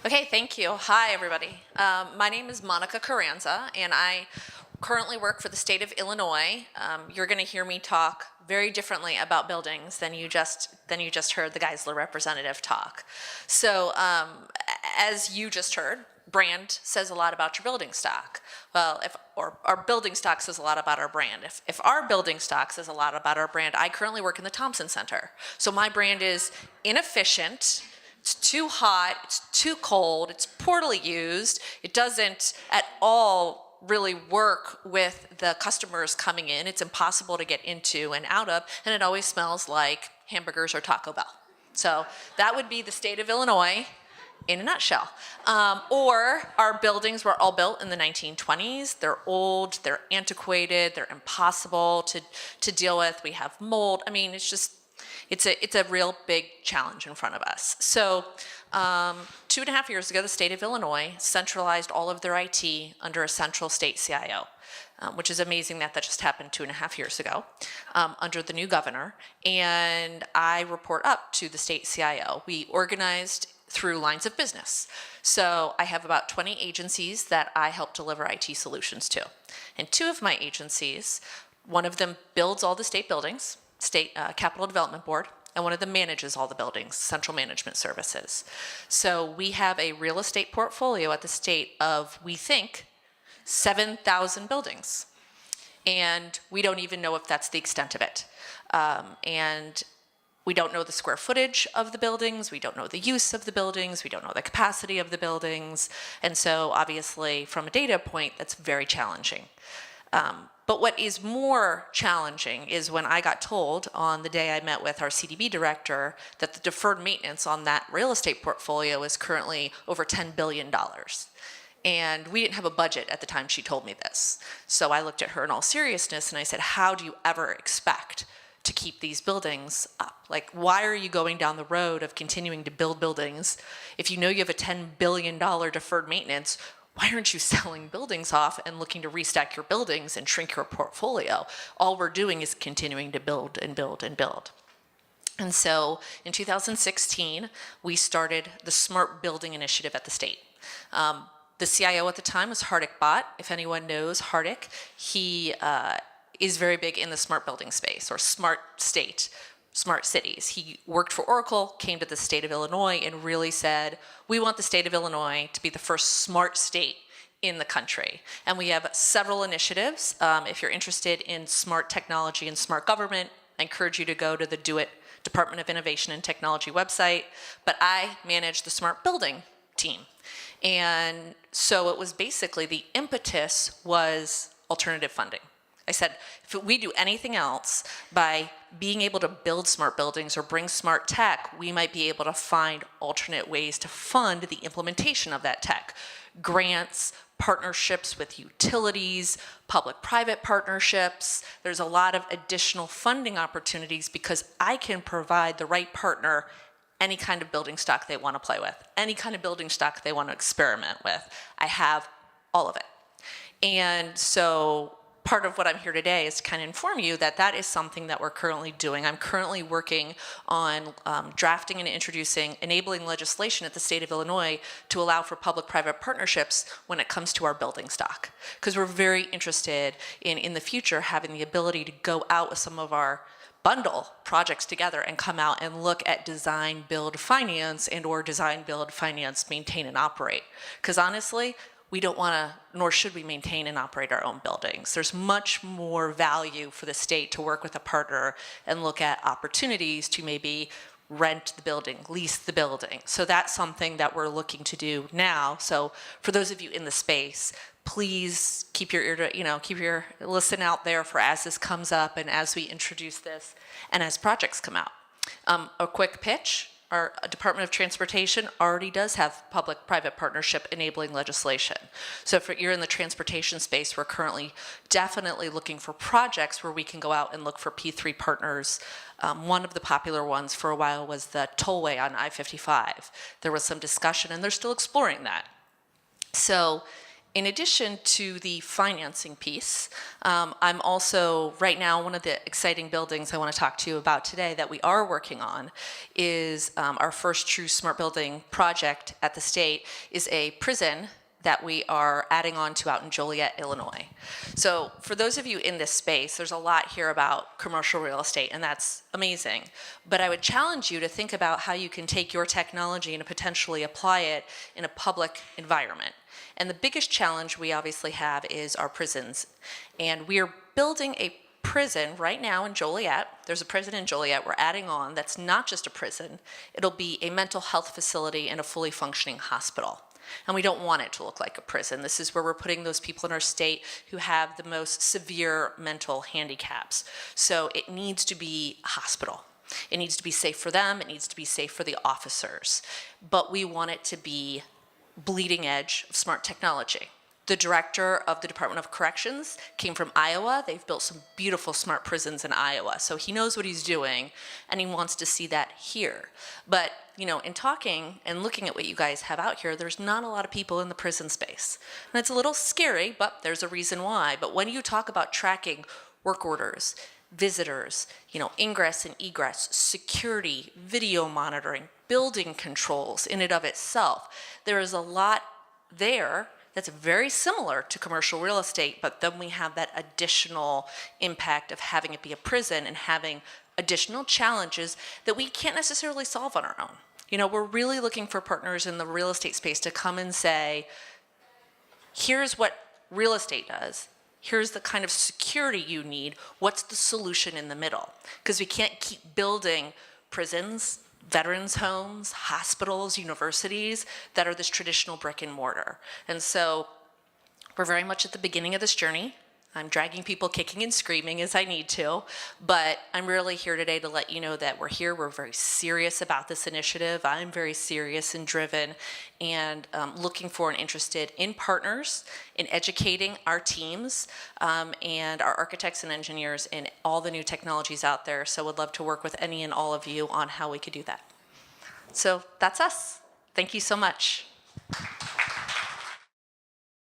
Okay, thank you. Hi, everybody. My name is Monica Carranza, and I currently work for the state of Illinois. You're going to hear me talk very differently about buildings than you just heard the Geisler representative talk. So, as you just heard, brand says a lot about your building stock. Well, or our building stock says a lot about our brand. If our building stock says a lot about our brand, I currently work in the Thompson Center. So my brand is inefficient. It's too hot, it's too cold, it's poorly used, it doesn't at all really work with the customers coming in, it's impossible to get into and out of, and it always smells like hamburgers or Taco Bell. So that would be the state of Illinois in a nutshell. Or our buildings were all built in the 1920s. They're old, they're antiquated, they're impossible to deal with. We have mold. I mean, it's a real big challenge in front of us. So 2.5 years ago, the state of Illinois centralized all of their IT under a central state CIO, which is amazing that just happened 2.5 years ago under the new governor. And I report up to the state CIO. We organized through lines of business. So I have about 20 agencies that I help deliver IT solutions to. And 2 of my agencies, one of them builds all the state buildings, State Capital Development Board, and one of them manages all the buildings, Central Management Services. So we have a real estate portfolio at the state of, we think, 7,000 buildings. And we don't even know if that's the extent of it. And we don't know the square footage of the buildings, we don't know the use of the buildings, we don't know the capacity of the buildings. And so obviously from a data point, that's very challenging. But what is more challenging is when I got told on the day I met with our CDB director that the deferred maintenance on that real estate portfolio is currently over $10 billion. And we didn't have a budget at the time she told me this. So I looked at her in all seriousness and I said, how do you ever expect to keep these buildings up? Like, why are you going down the road of continuing to build buildings if you know you have a $10 billion deferred maintenance? Why aren't you selling buildings off and looking to restack your buildings and shrink your portfolio? All we're doing is continuing to build and build and build. And so in 2016, we started the Smart Building Initiative at the state. The CIO at the time was Hardik Bhatt. If anyone knows Hardik, he is very big in the smart building space, or smart state, smart cities. He worked for Oracle, came to the state of Illinois, and really said, we want the state of Illinois to be the first smart state in the country. And we have several initiatives. If you're interested in smart technology and smart government, I encourage you to go to the Do It Department of Innovation and Technology website. But I manage the smart building team. And so it was basically, the impetus was alternative funding. I said, if we do anything else by being able to build smart buildings or bring smart tech, we might be able to find alternate ways to fund the implementation of that tech. Grants, partnerships with utilities, public-private partnerships. There's a lot of additional funding opportunities because I can provide the right partner any kind of building stock they want to play with, any kind of building stock they want to experiment with. I have all of it. And so part of what I'm here today is to kind of inform you that that is something that we're currently doing. I'm currently working on drafting and introducing enabling legislation at the state of Illinois to allow for public-private partnerships when it comes to our building stock. Because we're very interested in the future having the ability to go out with some of our bundle projects together and come out and look at design, build, finance, and or design, build, finance, maintain, and operate. Because honestly, we don't want to, nor should we, maintain and operate our own buildings. There's much more value for the state to work with a partner and look at opportunities to maybe rent the building, lease the building. So that's something that we're looking to do now. So for those of you in the space, please keep your ear to, keep your listen out there for as this comes up and as we introduce this and as projects come out. A quick pitch. Our Department of Transportation already does have public-private partnership enabling legislation. So if you're in the transportation space, we're currently definitely looking for projects where we can go out and look for P3 partners. One of the popular ones for a while was the tollway on I-55. There was some discussion, and they're still exploring that. So In addition to the financing piece, I'm also, right now, one of the exciting buildings I want to talk to you about today that we are working on is our first true smart building project at the state is a prison that we are adding on to out in Joliet, Illinois. So for those of you in this space, there's a lot here about commercial real estate, and that's amazing. But I would challenge you to think about how you can take your technology and potentially apply it in a public environment. And the biggest challenge we obviously have is our prisons. And we are building a prison right now in Joliet. There's a prison in Joliet we're adding on that's not just a prison. It'll be a mental health facility and a fully functioning hospital. And we don't want it to look like a prison. This is where we're putting those people in our state who have the most severe mental handicaps. So it needs to be a hospital. It needs to be safe for them. It needs to be safe for the officers. But we want it to be bleeding edge of smart technology. The director of the Department of Corrections came from Iowa. They've built some beautiful smart prisons in Iowa. So he knows what he's doing, and he wants to see that here. But, you know, in talking and looking at what you guys have out here, there's not a lot of people in the prison space. And it's a little scary, but there's a reason why. But when you talk about tracking work orders, visitors, you know, ingress and egress, security, video monitoring, building controls in and of itself, there is a lot there that's very similar to commercial real estate, but then we have that additional impact of having it be a prison and having additional challenges that we can't necessarily solve on our own. You know, we're really looking for partners in the real estate space to come and say, here's what real estate does. Here's the kind of security you need. What's the solution in the middle? Because we can't keep building prisons, veterans homes, hospitals, universities that are this traditional brick and mortar. And so we're very much at the beginning of this journey. I'm dragging people kicking and screaming as I need to, but I'm really here today to let you know that we're here. We're very serious about this initiative. I'm very serious and driven and looking for and interested in partners, in educating our teams and our architects and engineers in all the new technologies out there. So would love to work with any and all of you on how we could do that. So that's us. Thank you so much.